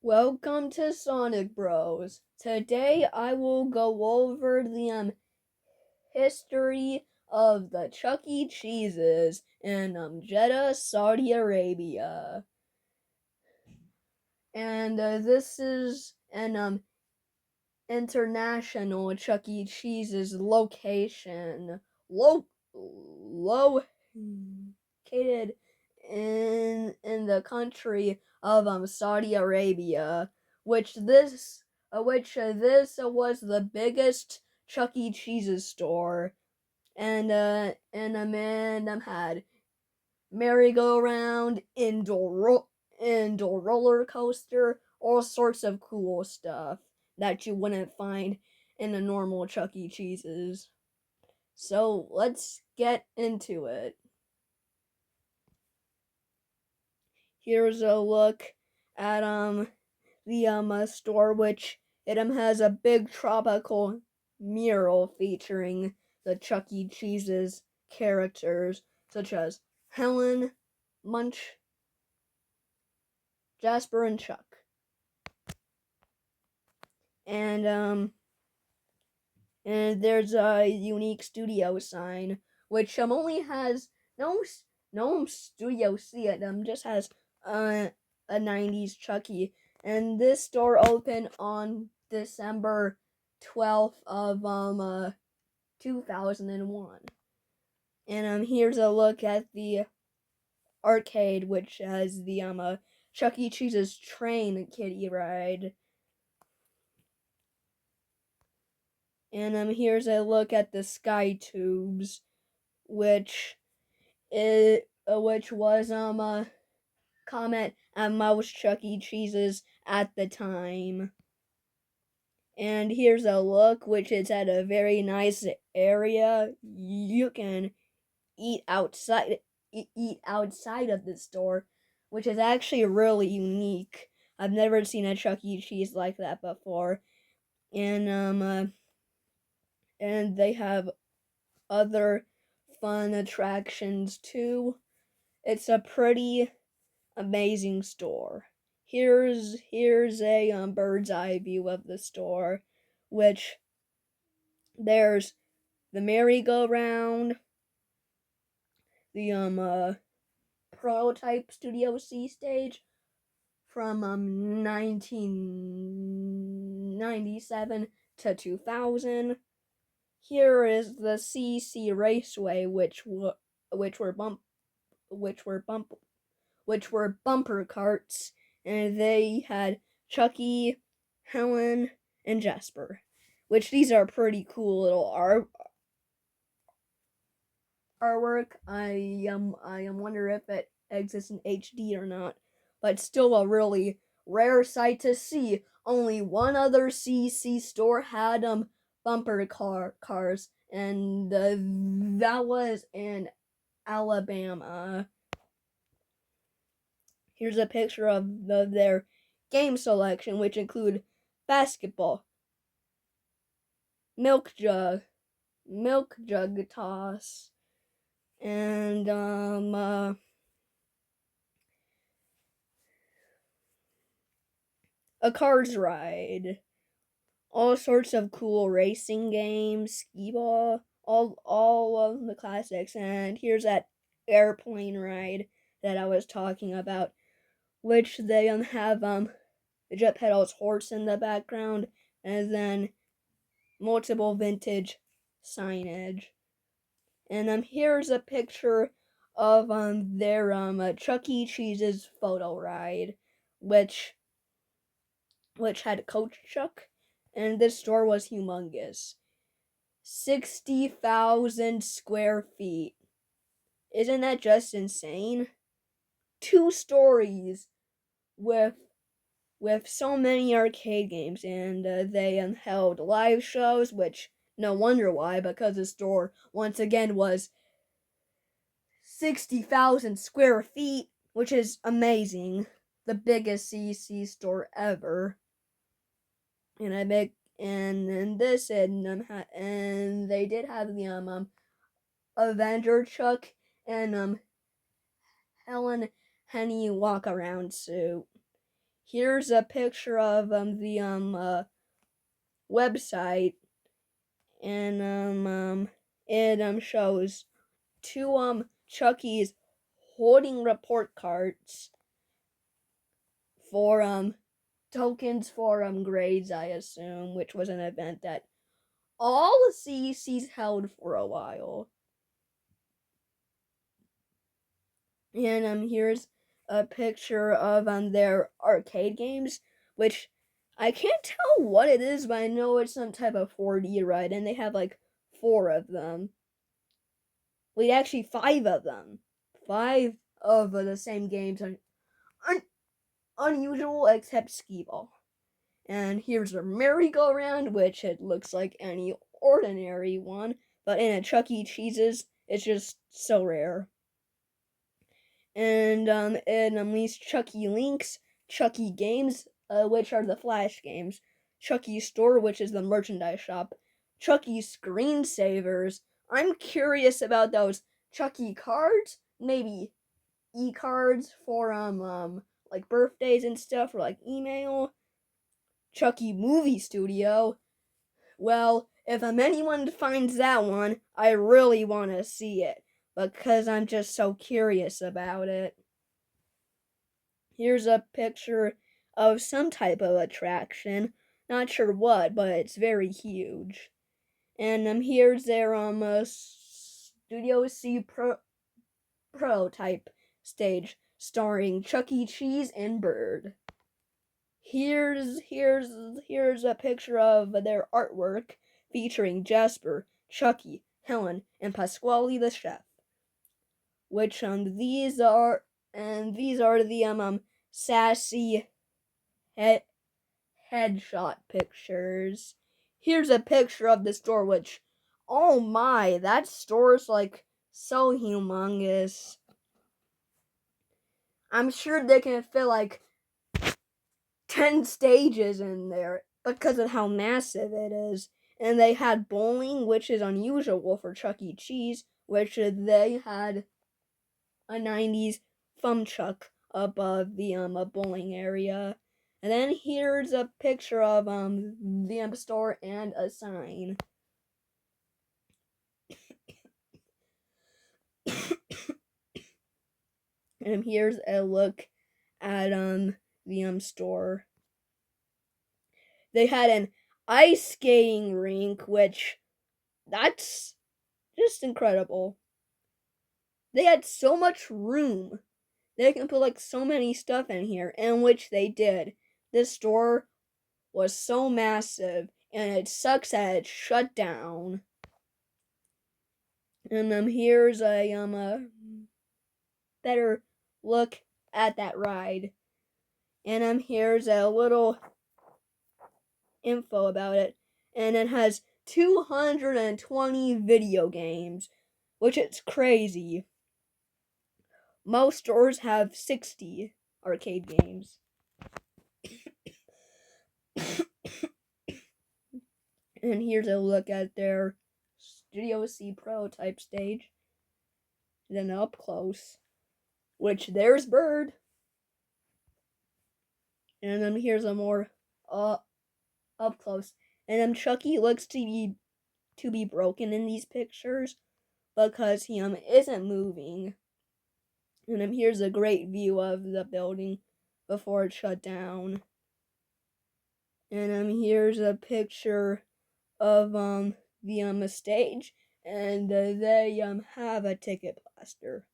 Welcome to Sonic Bros. Today I will go over the history of the Chuck E. Cheeses in Jeddah, Saudi Arabia. And this is an international Chuck E. Cheese's location. Located in the country of Saudi Arabia, which this was the biggest Chuck E. Cheese's store, and had merry-go-round, indoor roller coaster, all sorts of cool stuff that you wouldn't find in a normal Chuck E. Cheese's. So let's get into it. Here's a look at the store, which it has a big tropical mural featuring the Chuck E. Cheese's characters such as Helen, Munch, Jasper, and Chuck. And and there's a unique studio sign which only has no studio see it just has a 90s Chucky, and this store opened on December 12th of 2001. And here's a look at the arcade, which has the Chuck E. Cheese's train kiddie ride. And here's a look at the Sky Tubes, which was Comet and Mouse Chuck E. Cheese's at the time. And here's a look, which is at a very nice area. You can eat outside of the store, which is actually really unique. I've never seen a Chuck E. Cheese like that before. And they have other fun attractions too. It's a pretty amazing store. Here's a bird's eye view of the store, which there's the merry-go-round, the prototype Studio C stage from 1997 to 2000. Here is the CC Raceway, which were bumper carts, and they had Chucky, Helen, and Jasper, which these are pretty cool little artwork. I wonder if it exists in HD or not, but still a really rare sight to see. Only one other CC store had bumper cars, and that was in Alabama. Here's a picture of their game selection, which include basketball, milk jug toss, and a cars ride, all sorts of cool racing games, skee ball, all of the classics. And here's that airplane ride that I was talking about, which they have the jet pedals horse in the background, and then multiple vintage signage. And here's a picture of their Chuck E. Cheese's photo ride, which had Coach Chuck, and this store was humongous. 60,000 square feet. Isn't that just insane? 2 stories with so many arcade games, and they held live shows, which no wonder why, because the store once again was 60,000 square feet, which is amazing. The biggest CC store ever. And I make and this and they did have the Avenger Chuck and Helen Henny walk around suit. here's a picture of the website, and it shows two Chuckies holding report cards for tokens for grades, I assume, which was an event that all CECs held for a while. And here's a picture of their arcade games, which I can't tell what it is, but I know it's some type of 4D ride, and they have like 4 of them. Wait, actually 5 of them. 5 of the same games are unusual except skee ball. And here's a merry-go-round, which it looks like any ordinary one, but in a Chuck E. Cheese's, it's just so rare. And it unleashed Chuck E. Links, Chuck E. Games, which are the flash games, Chuck E. Store, which is the merchandise shop, Chuck E. Screensavers. I'm curious about those Chuck E. cards, maybe e-cards for like birthdays and stuff, or like email. Chuck E. Movie Studio. Well, if anyone finds that one, I really want to see it, because I'm just so curious about it. Here's a picture of some type of attraction. Not sure what, but it's very huge. And here's their Studio C prototype stage starring Chuck E. Cheese and Bird. Here's a picture of their artwork featuring Jasper, Chucky, Helen, and Pasquale the chef. Which these are the sassy headshot pictures. Here's a picture of the store, which, oh my, that store's like so humongous. I'm sure they can fit like 10 stages in there because of how massive it is. And they had bowling, which is unusual for Chuck E. Cheese, which they had a 90s thumb chuck above the bowling area. And then here's a picture of the store and a sign. And here's a look at the store. They had an ice skating rink, which that's just incredible. They had so much room. They can put like so many stuff in here, and which they did. This store was so massive, and it sucks that it shut down. And here's a better look at that ride. And here's a little info about it. And it has 220 video games, which is crazy. Most stores have 60 arcade games. And here's a look at their Studio C prototype stage. Then up close, which there's Bird. And then here's a more up close. And then Chucky looks to be broken in these pictures because he isn't moving. And then here's a great view of the building before it shut down. And here's a picture of the stage, and they have a ticket blaster.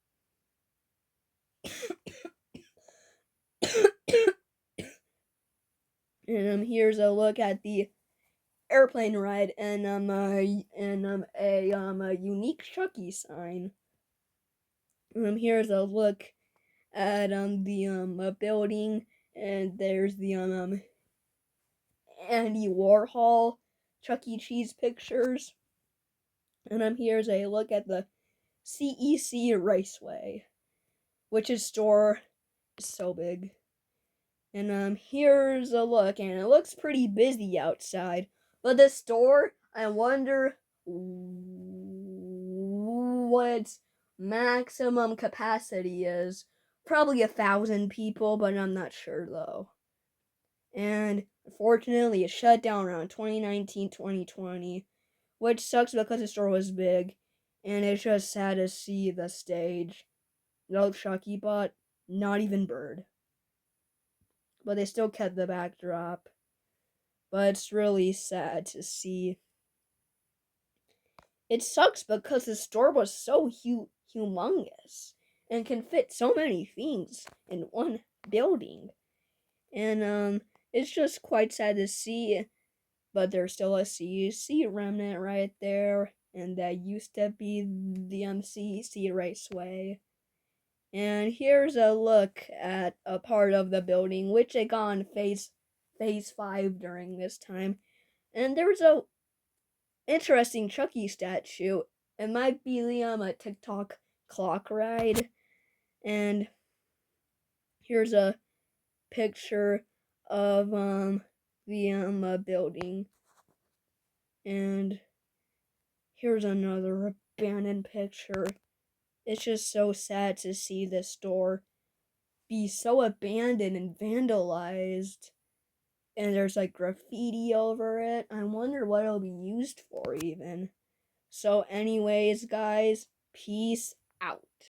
And here's a look at the airplane ride, and a unique Chucky sign. Here's a look at the building, and there's the Andy Warhol Chuck E. Cheese pictures. And here's a look at the CEC Raceway, which is store is so big. And here's a look, and it looks pretty busy outside. But the store, I wonder what its maximum capacity is. Probably 1,000 people, but I'm not sure though. And unfortunately, it shut down around 2019, 2020, which sucks because the store was big, and it's just sad to see the stage. No Chucky bot, not even Bird. But they still kept the backdrop. But it's really sad to see. It sucks because the store was so humongous and can fit so many things in one building. And it's just quite sad to see, but there's still a CEC remnant right there, and that used to be the MCC Raceway. And here's a look at a part of the building which it got on phase 5 during this time. And there was a interesting Chucky statue. It might be a TikTok clock ride. And here's a picture of the building. And here's another abandoned picture. It's just so sad to see this store be so abandoned and vandalized. And there's like graffiti over it. I wonder what it'll be used for even. So anyways, guys, peace out.